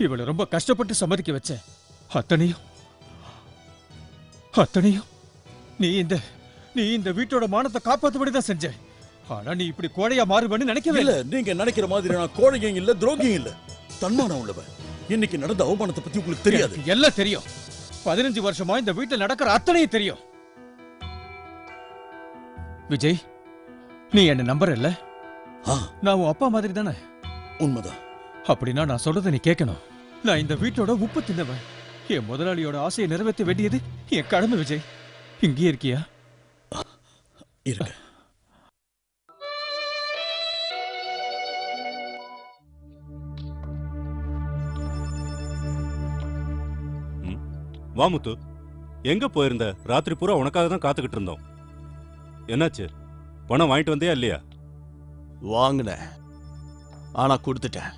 இவளை ரொம்ப கஷ்டப்பட்டு சம்மதிக்க வச்சேன். அத்தனையும் அத்தனையும் நீ இந்த வீட்டோட மானத்தை காப்பாத்துபடிதான் செஞ்ச. ஆனா நீ இப்படி கோழையா மாறுவேன்னு நினைக்கவே இல்ல. நீங்க நினைக்கிற மாதிரி நான் கோழையும் இல்ல, துரோகியும் இல்ல, தன்மானம் உள்ளவன். இன்னைக்கு நடந்த அவமானத்தை பத்தி உங்களுக்கு தெரியாது. எல்லாம் தெரியும். 15 வருஷமா இந்த வீட்டுல நடக்கிற அத்தனையும் தெரியும். விஜய், நீ என்ன நம்பர் இல்ல? நான் உன் அப்பா மாதிரி தானே? உண்மைதான். அப்படின்னா நான் சொல்றதை நீ கேட்கணும். நான் இந்த வீட்டோட உப்பு தின்னவன். என் முதலாளியோட ஆசையை நிறைவேற்ற வேண்டியது என் கடமை. விஜய், இங்கேயே இருக்கியா? இருக்க. வாமுத்து, எங்க போயிருந்த? ராத்திரி பூரா உனக்காக தான் காத்துக்கிட்டு இருந்தோம். என்னாச்சு? பணம் வாங்கிட்டு வந்தியா இல்லையா? வாங்கின, ஆனா கொடுத்துட்டேன்.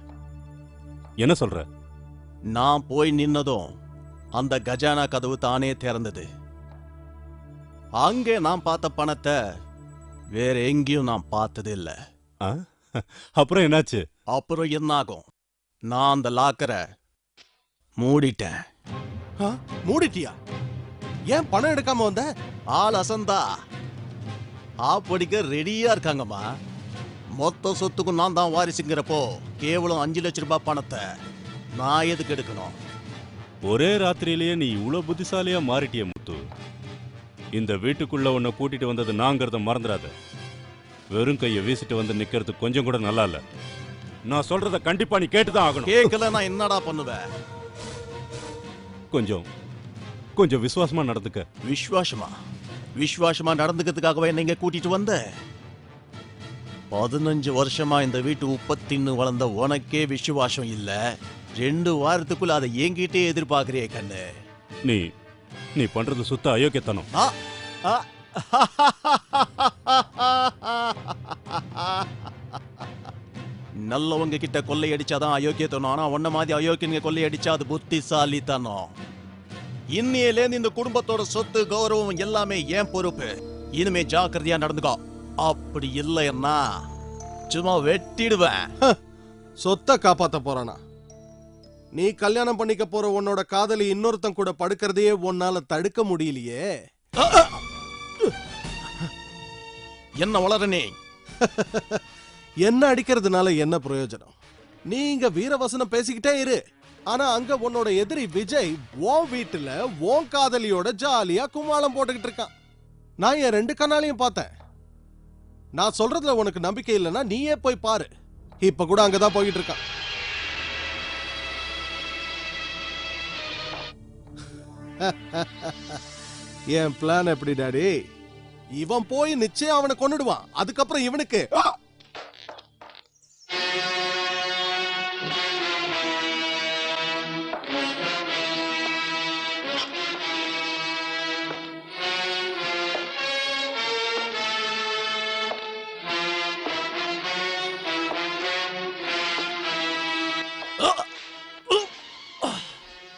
என்ன சொல்ற? நான் போய் நின்னதும் அந்த கஜானா கதவு தானே திறந்தது. அங்கே நான் பார்த்த பணத்தை வேற எங்கேயும் நான் பார்த்தது இல்ல. அப்புறம் என்னாச்சு? அப்புறம் என்னாகும்? நான் அந்த லாக்கரை மூடிட்டேன். மூடிட்டியா? ஏன் பணம் எடுக்காம வந்த? ஆள் அசந்தா ஆப்படிக்க ரெடியா இருக்காங்கம்மா. மொத்த சொத்துக்கும் நான் தான் வாரிசுங்கிறப்போ கேவலம் 5 லட்சம் ரூபாய் பணத்தை நான் எதுக்கு எடுக்கணும்? ஒரே ராத்திரியிலேயே நீ இவ்வளவு புத்திசாலியா மாறிட்டிய முத்து. இந்த வீட்டுக்குள்ள உன்னை கூட்டிட்டு வந்தது நாங்கிறத மறந்துடாத. வெறும் கையை வீசிட்டு வந்து நிக்கிறது கொஞ்சம் கூட நல்லா இல்ல. நான் சொல்றத கண்டிப்பா நீ கேட்டுதான் ஆகணும். கேட்கல நான் என்னடா பண்ணுவேன்? கொஞ்சம் விசுவாசமா நடந்துக்க. விசுவாசமா நடந்துக்கிறதுக்காகவே நீங்க கூட்டிட்டு வந்த? 15 வருஷமா இந்த வீட்டு உப்பத்தின்னு வளர்ந்த உனக்கே விசுவாசம் இல்ல. 2 வாரத்துக்குள்ள அதை என்கிட்டே எதிர்பார்க்கிறியே கண்ணு. நீ பண்றது சுத்த அயோக்கியத்தனம். நல்லவங்க கிட்ட கொள்ளையடிச்சாதான் அயோக்கியத்தனம். ஆனா உன்ன மாதிரி அயோக்கியங்க கொள்ளையடிச்சா அது புத்திசாலித்தனம். இன்னையிலேருந்து இந்த குடும்பத்தோட சொத்து கௌரவம் எல்லாமே ஏன் பொறுப்பு. இனிமே ஜாக்கிரதையா நடந்துக்கோ. அப்படி இல்லைன்னா சும்மா வெட்டிடுவேன். சொத்தை காப்பாத்த போறானா? நீ கல்யாணம் பண்ணிக்க போற உன்னோட காதலி இன்னொருத்தன் கூட படுக்கிறதையே உன்னால தடுக்க முடியலையே. என்ன வளரனே? என்ன அடிக்கிறதுனால என்ன பிரயோஜனம்? நீங்க வீரவசனம் பேசிக்கிட்டே இரு. ஆனா அங்க உன்னோட எதிரி விஜய் உன் வீட்டுல உன் காதலியோட ஜாலியா கும்மாளம் போட்டுக்கிட்டு இருக்கான். நான் என் 2 கண்ணாலையும் பார்த்தேன். நான் சொல்றதுல உனக்கு நம்பிக்கை இல்லைன்னா நீயே போய் பாரு. இப்ப கூட அங்கதான் போயிட்டு இருக்கான். என் பிளான் எப்படி டாடி? இவன் போய் நிச்சயம் அவனை கொன்னுடுவான். அதுக்கப்புறம் இவனுக்கு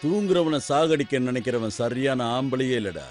தூங்குறவனை சாகடிக்க நினைக்கிறவன் சரியான ஆம்பளையே இல்லடா.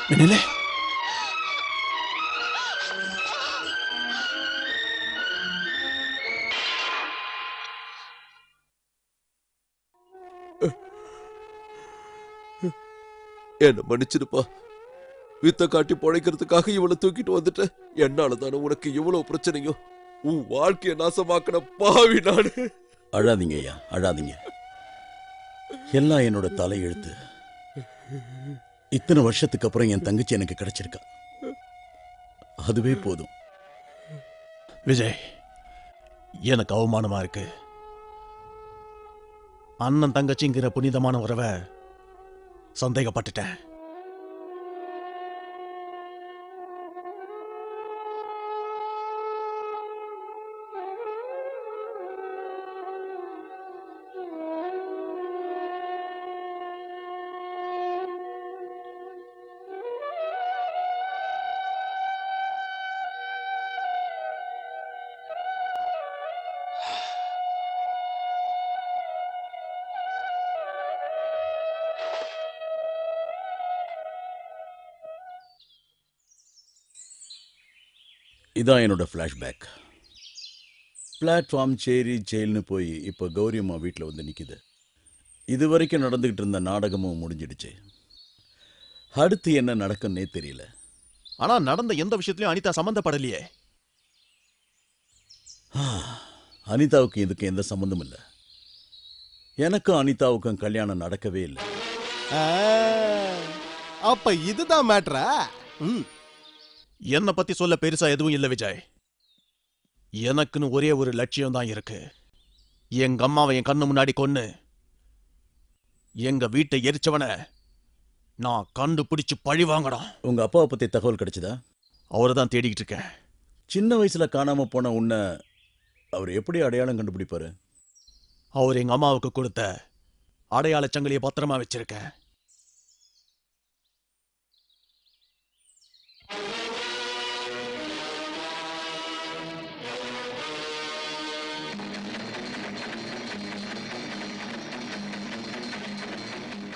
மின்னலே என்ன மன்னிச்சிருப்பா. வித்த காட்டி பொழைக்கிறதுக்காக இவளை தூக்கிட்டு வந்துட்டேன். என்னால தானே உனக்கு இவ்வளவு பிரச்சனையும். உன் வாழ்க்கைய நாசமாக்கின பாவி நானு. அழாதீங்க ஐயா, அழாதீங்க. எல்லாம் என்னோட தலையெழுத்து. இத்தனை வருஷத்துக்கு அப்புறம் என் தங்கச்சி எனக்கு கிடைச்சிருக்கா. அதுவே போதும். விஜய், எனக்கு அவமானமா இருக்கு. அண்ணன் தங்கச்சிங்கிற புனிதமான உறவை சந்தேகப்பட்டுட்டேன். இதான் என்னோட ஃப்ளாஷ்பேக். பிளாட்ஃபார்ம் சேரி ஜெயில்னு போய் இப்போ கௌரி அம்மா வீட்டில் வந்து நிற்கிது. இது வரைக்கும் நடந்துக்கிட்டு இருந்த நாடகமும் முடிஞ்சிடுச்சு. அடுத்து என்ன நடக்குன்னே தெரியல. ஆனா நடந்த எந்த விஷயத்திலையும் அனிதா சம்பந்தப்படலையே. அனிதாவுக்கு இதுக்கு எந்த சம்மந்தம் இல்லை. எனக்கும் அனிதாவுக்கும் கல்யாணம் நடக்கவே இல்லை. அப்ப இதுதான் மேட்ரா? என்னை பத்தி சொல்ல பெருசா எதுவும் இல்லை விஜய். எனக்குன்னு ஒரே ஒரு லட்சியம் தான் இருக்கு. எங்க அம்மாவை என் கண்ணு முன்னாடி கொன்னு எங்க வீட்டை எரிச்சவன நான் கண்டுபிடிச்சு பழி வாங்கணும். உங்க அப்பாவை பத்தி தகவல் கிடைச்சதா? அவரை தான் தேடிக்கிட்டு இருக்கேன். சின்ன வயசுல காணாம போன உன்னை அவர் எப்படி அடையாளம் கண்டுபிடிப்பாரு? அவர் எங்க அம்மாவுக்கு கொடுத்த அடையாள சங்கிலியை பத்திரமா வச்சிருக்கேன்.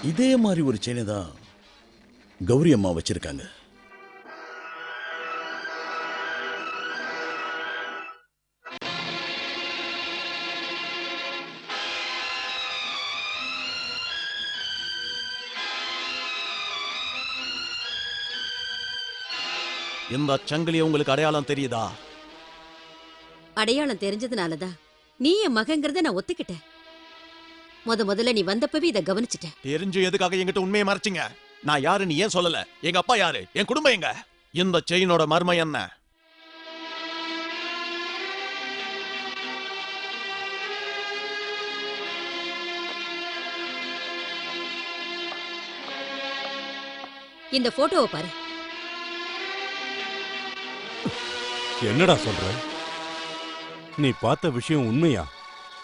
இதே மாதிரி ஒரு செயினை தான் கௌரி அம்மா வச்சிருக்காங்க. இந்த சங்கிலி உங்களுக்கு அடையாளம் தெரியுதா? அடையாளம் தெரிஞ்சதுனாலதான் நீ என் மகங்கிறத நான் ஒத்துக்கிட்டேன். முதல்ல நீ வந்தப்பவே இதை கவனிச்சுட்டேன். தெரிஞ்சு எதுக்காக என்கிட்ட உண்மையை மறைச்சிங்க? நான் யாருன்னு ஏன் சொல்லல? எங்க அப்பா யாரு? என் குடும்பம் எங்க? இந்த செயினோட மர்மம் என்ன? இந்த போட்டோவை பாரு. என்னடா சொல்ற? நீ பார்த்த விஷயம் உண்மையா?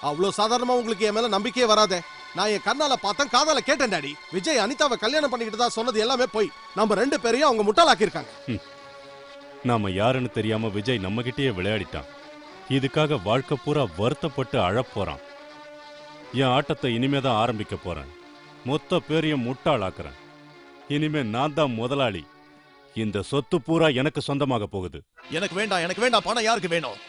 அவ்வளவு சாதாரணமா உங்களுக்கு என் மேல நம்பிக்கையே வராதே. நான் என் கண்ணால பார்த்தேன், காதால கேட்டேன் டாடி. விஜய் அனிதாவை கல்யாணம் பண்ணிக்கிட்டு தான் சொன்னது எல்லாமே போய். நம்ம ரெண்டு பேரையும் அவங்க முட்டாளாக்கி இருக்காங்க. நாம யாருன்னு தெரியாம விஜய் நம்ம கிட்டயே விளையாடிட்டான். இதுக்காக வாழ்க்கை பூரா வருத்தப்பட்டு அழப்போறான். என் ஆட்டத்தை இனிமே தான் ஆரம்பிக்க போறேன். மொத்த பேரையும் முட்டாளாக்குறேன். இனிமே நான் தான் முதலாளி. இந்த சொத்து பூரா எனக்கு சொந்தமாக போகுது. எனக்கு வேண்டாம். பணம் யாருக்கு வேணும்?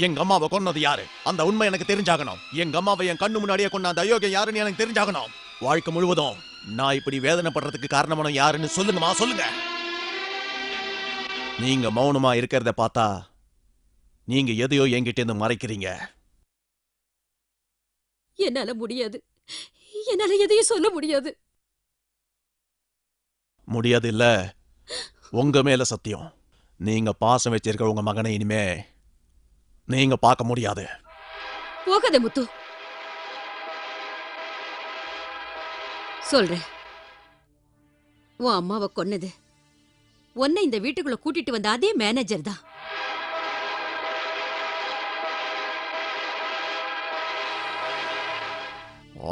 எங்க அம்மாவை கொன்னது யாரு? அந்த உண்மை எனக்கு தெரிஞ்சாகணும். எங்க அம்மாவை என் கண்ணு முன்னாடியே கொண்ட அந்த அயோக்கியம் யாருன்னு எனக்கு தெரிஞ்சாகணும். வாழ்க்கை முழுவதும் நான் இப்படி வேதனைப்படுறதுக்கு காரணமான யாருன்னு சொல்லுங்கம்மா, சொல்லுங்க. நீங்க மௌனமா இருக்கிறத பார்த்தா நீங்க எதையோ என்கிட்ட இருந்து மறைக்கிறீங்க. என்னால முடியாது. என்னால எதையும் சொல்ல முடியாது. முடியாது இல்ல? உங்க மேல சத்தியம். நீங்க பாசம் வச்சிருக்கிற உங்க மகனை இனிமே நீங்க பார்க்க முடியாது. போகாத முத்து. சொல்றேன், உன் அம்மாவை கொன்னது உன்னை இந்த வீட்டுக்குள்ள கூட்டிட்டு வந்த அதே மேனேஜர் தான்.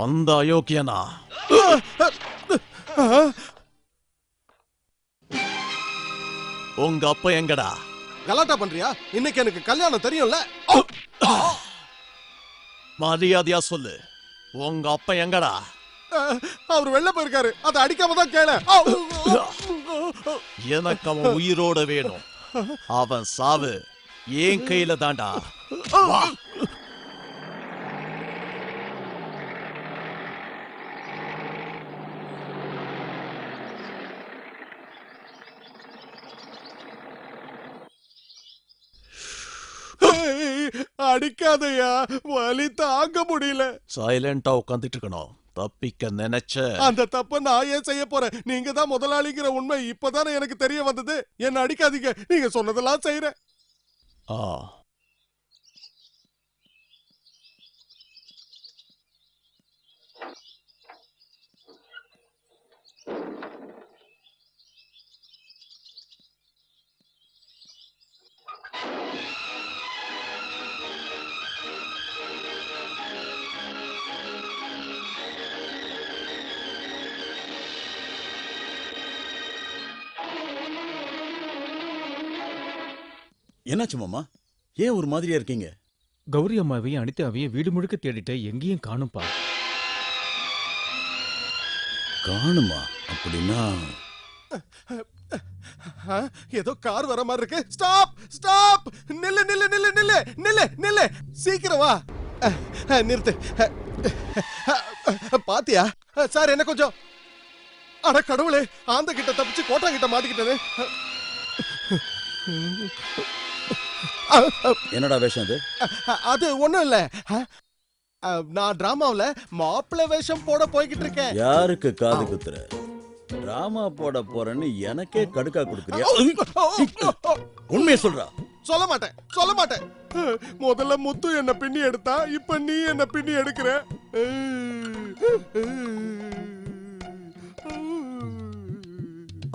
அந்த அயோக்கியனா? உங்க அப்பா எங்கடா? கலாட்டா பண்றியா? இன்னைக்கு எனக்கு கல்யாணம் தெரியும்ல. மரியாதையா சொல்லு, உங்க அப்பா எங்கடா? அவர் வெளில போயிருக்காரு. அதை அடிக்காம தான் கேள. எனக்கு அவன் உயிரோட வேணும். அவன் சாவு என் கையில தாண்டா. வா. அடிக்காதையா, வலி தாங்க முடியல. சைலண்டா உட்காந்துட்டு இருக்கணும். தப்பிக்க நினைச்ச அந்த தப்ப நான் ஏன் செய்ய போறேன்? நீங்க தான் முதலாளிங்கிற உண்மை இப்பதானே எனக்கு தெரிய வந்தது. என்ன அடிக்காதீங்க, நீங்க சொன்னதெல்லாம் செய்யறேன். ஆ என்னாச்சு மாமா? ஏன் ஒரு மாதிரியா இருக்கீங்க? கௌரி அம்மாவையும் அனிதாவையும் வீடு முழுக்க தேடிட்ட, எங்கேயும் காணும்பா. காணுமா? அப்படின்னா ஏதோ கார் வர மாதிரி இருக்கு. ஸ்டாப் ஸ்டாப், நில்லு நில்லு நில்லு நில்லு நில்லு நில்லு, சீக்கிரம் வா. நிறுத்து. பாத்தியா சார், என்ன கொஞ்சம். அட கடவுளே, ஆந்த கிட்ட தப்பிச்சு கோட்டா கிட்ட மாட்டிக்கிட்டது. என்னடா வேஷம் அது? அது ஒண்ணும் இல்ல, நான் டிராமாவுல மாப்பிள்ளை வேஷம் போட போய்கிட்டு இருக்கேன். யாருக்கு காது குத்துற? டிராமா போட போறேன்னு எனக்கே கடுக்கா கொடுக்குறியா? உண்மையை சொல்றா. சொல்ல மாட்டேன் சொல்ல மாட்டேன். முதல்ல முத்து என்ன பின்னி எடுத்தா, இப்ப நீ என்ன பின்னி எடுக்கிற.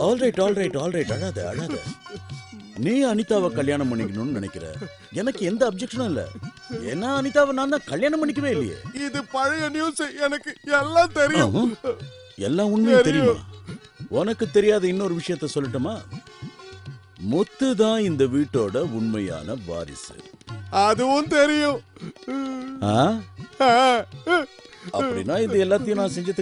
ஆல்ரைட் ஆல்ரைட் ஆல்ரைட், அழாத அழாத. நீ அனிதாவை கல்யாணம் பண்ணிக்கணும்னு நினைக்கிற, எனக்கு எந்த அப்செக்ஷனும் இல்ல. ஏன்னா அனிதாவை நான் தான் கல்யாணம் பண்ணிக்கவே இல்லையே. இது பழைய நியூஸ், எனக்கு எல்லாம் தெரியும். எல்லாம் உண்மையும் தெரியுமா? உனக்கு தெரியாத இன்னொரு விஷயத்த சொல்லட்டுமா? முத்து தான் இந்த வீட்டோட உண்மையான வாரிசு. அதுவும் தெரியும். அப்படின்னா இது எல்லாத்தையும் நான் செஞ்சது